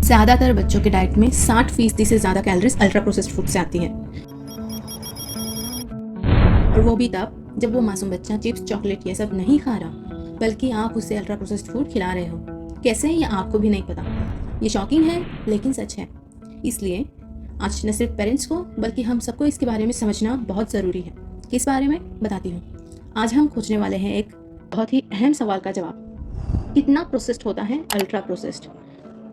ज़्यादातर बच्चों के डाइट में 60% से ज़्यादा कैलोरीज अल्ट्रा प्रोसेस्ड फूड से आती हैं, और वो भी तब जब वो मासूम बच्चा चिप्स, चॉकलेट ये सब नहीं खा रहा, बल्कि आप उसे अल्ट्रा प्रोसेस्ड फूड खिला रहे हो। कैसे ये आपको भी नहीं पता। ये शॉकिंग है लेकिन सच है। इसलिए आज न सिर्फ पेरेंट्स को बल्कि हम सबको इसके बारे में समझना बहुत ज़रूरी है। किस बारे में बताती हूँ। आज हम खोजने वाले हैं एक बहुत ही अहम सवाल का जवाब। कितना प्रोसेस्ड होता है अल्ट्रा प्रोसेस्ड?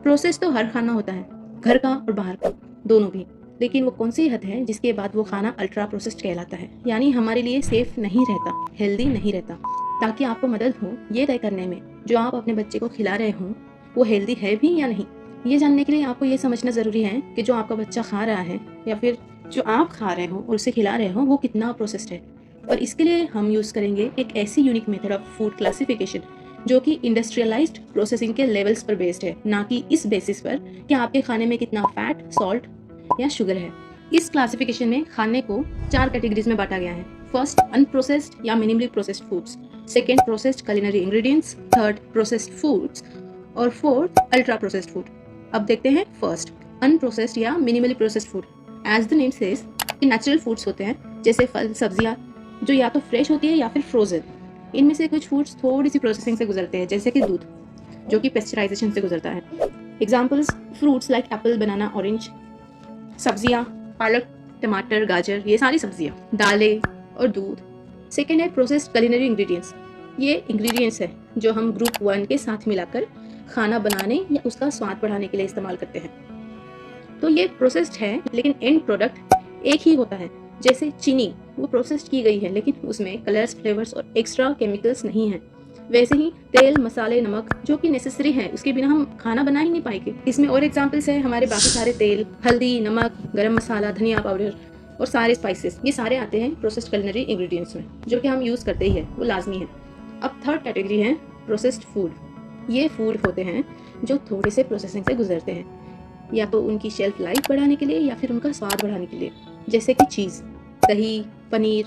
प्रोसेस तो हर खाना होता है, घर का और बाहर का दोनों भी, लेकिन वो कौन सी हद है जिसके बाद वो खाना अल्ट्रा प्रोसेस्ड कहलाता है, यानी हमारे लिए सेफ नहीं रहता, हेल्दी नहीं रहता। ताकि आपको मदद हो ये तय करने में जो आप अपने बच्चे को खिला रहे हो वो हेल्दी है भी या नहीं। ये जानने के लिए आपको ये समझना ज़रूरी है कि जो आपका बच्चा खा रहा है या फिर जो आप खा रहे हो और उसे खिला रहे हो वो कितना प्रोसेस्ड है। और इसके लिए हम यूज़ करेंगे एक ऐसी unique method of food classification जो कि इंडस्ट्रियलाइज्ड प्रोसेसिंग के लेवल्स पर बेस्ड है, ना कि इस बेसिस पर कि आपके खाने में कितना फैट, सॉल्ट या शुगर है। इस क्लासिफिकेशन में खाने को 4 कैटेगरीज में बांटा गया है। फर्स्ट, अनप्रोसेस्ड या minimally processed foods. Second, processed culinary ingredients. Third, processed foods. और फोर्थ, अल्ट्रा प्रोसेस्ड फूड। अब देखते हैं फर्स्ट, अनप्रोसेस्ड या minimally processed food. As the name says, ये नेचुरल फूड्स होते हैं, जैसे फल, सब्जियां जो या तो फ्रेश होती है या फिर फ्रोजन। इनमें से कुछ फूड्स थोड़ी सी प्रोसेसिंग से गुजरते हैं, जैसे कि दूध जो कि पेस्चराइजेशन से गुजरता है। एग्जाम्पल्स, फ्रूट्स लाइक एप्पल, बनाना, ऑरेंज। सब्जियां, पालक, टमाटर, गाजर, ये सारी सब्जियां, दालें और दूध। सेकेंड है प्रोसेस्ड culinary इंग्रेडिएंट्स। ये इंग्रेडिएंट्स है जो हम ग्रुप 1 के साथ मिलाकर खाना बनाने या उसका स्वाद बढ़ाने के लिए इस्तेमाल करते हैं। तो ये प्रोसेस्ड है लेकिन एंड प्रोडक्ट एक ही होता है। जैसे चीनी, वो प्रोसेस्ड की गई है लेकिन उसमें कलर्स, फ्लेवर्स और एक्स्ट्रा केमिकल्स नहीं हैं। वैसे ही तेल, मसाले, नमक जो कि नेसेसरी है, उसके बिना हम खाना बना ही नहीं पाएंगे। इसमें और एग्जांपल्स है हमारे बाकी सारे तेल, हल्दी, नमक, गरम मसाला, धनिया पाउडर और सारे स्पाइसेस, ये सारे आते हैं प्रोसेस्ड culinary इंग्रेडिएंट्स में, जो कि हम यूज़ करते ही है, वो लाजमी है। अब थर्ड कैटेगरी है प्रोसेस्ड फूड। ये फूड होते हैं जो थोड़े से प्रोसेसिंग से गुजरते हैं, या तो उनकी शेल्फ लाइफ बढ़ाने के लिए या फिर उनका स्वाद बढ़ाने के लिए, जैसे कि चीज़, दही, पनीर,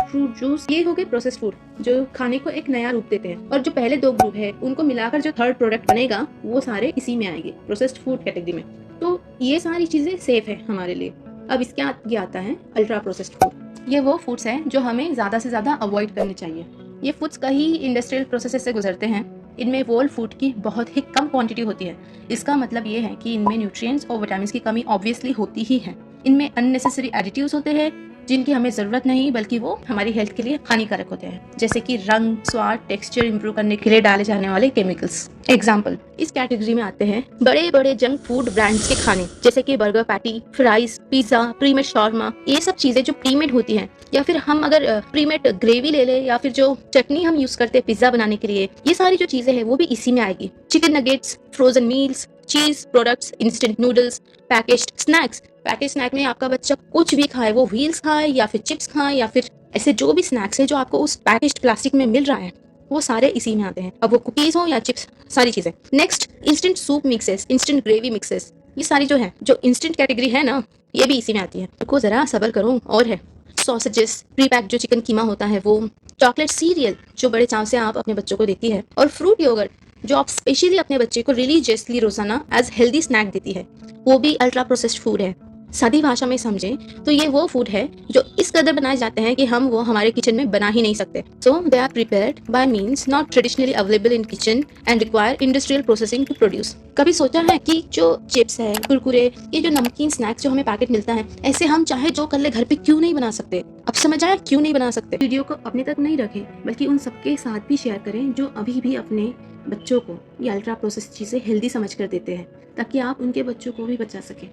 फ्रूट जूस। ये हो गए प्रोसेस्ड फूड जो खाने को एक नया रूप देते हैं। और जो पहले 2 ग्रुप है उनको मिलाकर जो थर्ड प्रोडक्ट बनेगा वो सारे इसी में आएंगे, प्रोसेस्ड फूड कैटेगरी में। तो ये सारी चीज़ें सेफ है हमारे लिए। अब इसके आगे आता है अल्ट्रा प्रोसेस्ड फूड। ये वो फूड्स हैं जो हमें ज़्यादा से ज़्यादा अवॉइड करने चाहिए। ये फूड्स कई इंडस्ट्रियल प्रोसेस से गुजरते हैं। इनमें वोल फूड की बहुत ही कम क्वांटिटी होती है। इसका मतलब ये है कि इनमें न्यूट्रिएंट्स और विटामिन की कमी ऑब्वियसली होती ही है। इनमें अननेसेसरी एडिटिव्स होते हैं जिनकी हमें ज़रूरत नहीं, बल्कि वो हमारी हेल्थ के लिए हानिकारक होते हैं, जैसे कि रंग, स्वाद, टेक्सचर इंप्रूव करने के लिए डाले जाने वाले केमिकल्स। एग्जाम्पल, इस कैटेगरी में आते हैं बड़े बड़े जंक फूड ब्रांड्स के खाने, जैसे कि burger patty, fries, pizza, premade shawarma. ये सब चीज़ें जो प्रीमेड होती हैं, या फिर हम अगर प्रीमेड ग्रेवी ले लें, या फिर जो चटनी हम यूज़ करते हैं पिज्ज़ा बनाने के लिए, ये सारी जो चीज़ें हैं वो भी इसी में आएगी। Chicken nuggets, frozen meals, cheese products, instant noodles, packaged snacks. Package snack में आपका बच्चा कुछ भी खाए, वो व्हील्स खाए या फिर चिप्स खाए या फिर ऐसे जो भी स्नैक्स है जो आपको उस पैकेज्ड प्लास्टिक में मिल रहा है, वो सारे इसी में आते हैं। अब वो कुकीज हो या चिप्स, सारी चीजें। Next, instant soup mixes, instant gravy mixes. ये सारी जो है, जो इंस्टेंट कैटेगरी है ना, ये भी इसी में आती है। को जरा सब्र करो। और है सॉसेजेस, प्री पैक जो चिकन कीमा होता है वो, चॉकलेट सीरियल जो बड़े चाव से आप अपने बच्चों को देती है, और फ्रूट योगर्ट जो आप स्पेशली अपने बच्चे को रिलीजियसली रोजाना एज हेल्दी स्नैक देती है, वो भी अल्ट्रा प्रोसेस्ड फूड है। सादी भाषा में समझें तो ये वो फूड है जो इस कदर बनाए जाते हैं कि हम वो हमारे किचन में बना ही नहीं सकते। So they are prepared by means not traditionally available in kitchen and require industrial processing to produce. कभी सोचा है कि जो चिप्स है, कुरकुरे, ये जो नमकीन स्नैक्स जो हमें पैकेट मिलता है, ऐसे हम चाहे जो कर ले घर पे क्यों नहीं बना सकते? अब समझ आया क्यों नहीं बना सकते? वीडियो को अपने तक नहीं रखें, बल्कि उन सबके साथ भी शेयर करें जो अभी भी अपने बच्चों को ये अल्ट्रा प्रोसेस चीज़ें हेल्दी समझ कर देते हैं, ताकि आप उनके बच्चों को भी बचा सकें।